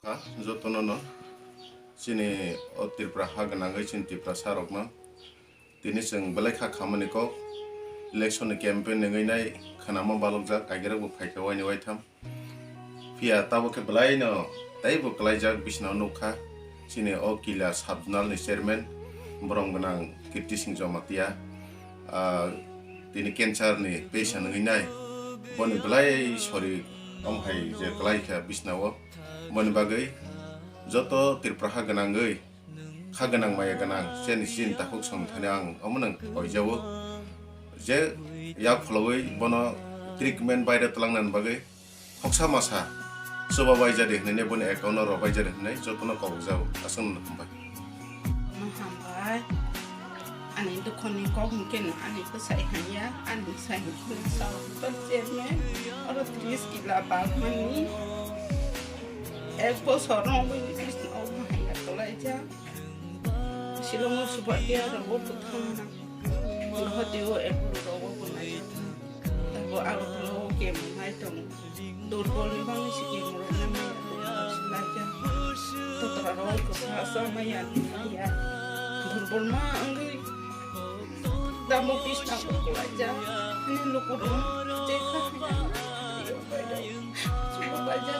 Ka jotono sini otirpra haganangai sin tipra sarokno tini sing belai khamani ko election campaign ngai nai khanama balokjak agera bo phaika wani waitam pia Tabok belai no tai bo klaijak bisna nokha sini o kila sabnal ni chairman borong ganang kirti sing jomatia tini cancer ni patient ngai nai boni belai sorry omhai je belai kha bisnawo boni bagai joto tirpraha ganangai khaganang maya ganang seni sin takuk som thanang amunang oijawo je yak flowai bono treatment bayda talangnan bagai hoksa masa soba baija de nene boni account ro baija de nai jotono kawjao asang nambai mahambai ani dokoni ko mungkin ani pesai hanya ani sai sa terjemah orang tulis gila bagmani Expo sorong ini Kristen Allah ya tola aja silongo subak dia rabo puthana lo dio eklo rabo bunai tabo alo lo ke mai tong durbol ni bang siki moro na silaja totra ro ko sa maya ya durbol ma anggi damo pisna ko aja ini lukurok ceka dio pada cuma baca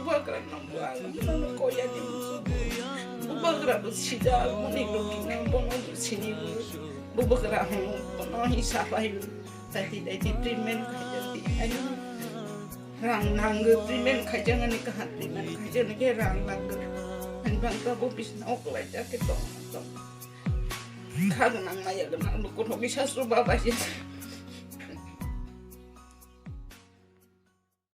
Bubagra nambuala nono koya di musuh Bubagra bersida muni lokina bono bersini Bubagra bono hisapai tadi dari treatment kajian di ayo rang nangge treatment kajian ni kehat treatment kajian ni rang nangge anbang tabu bisna ok aja kita kagan nang maya dengan lukur bisa suruh bapak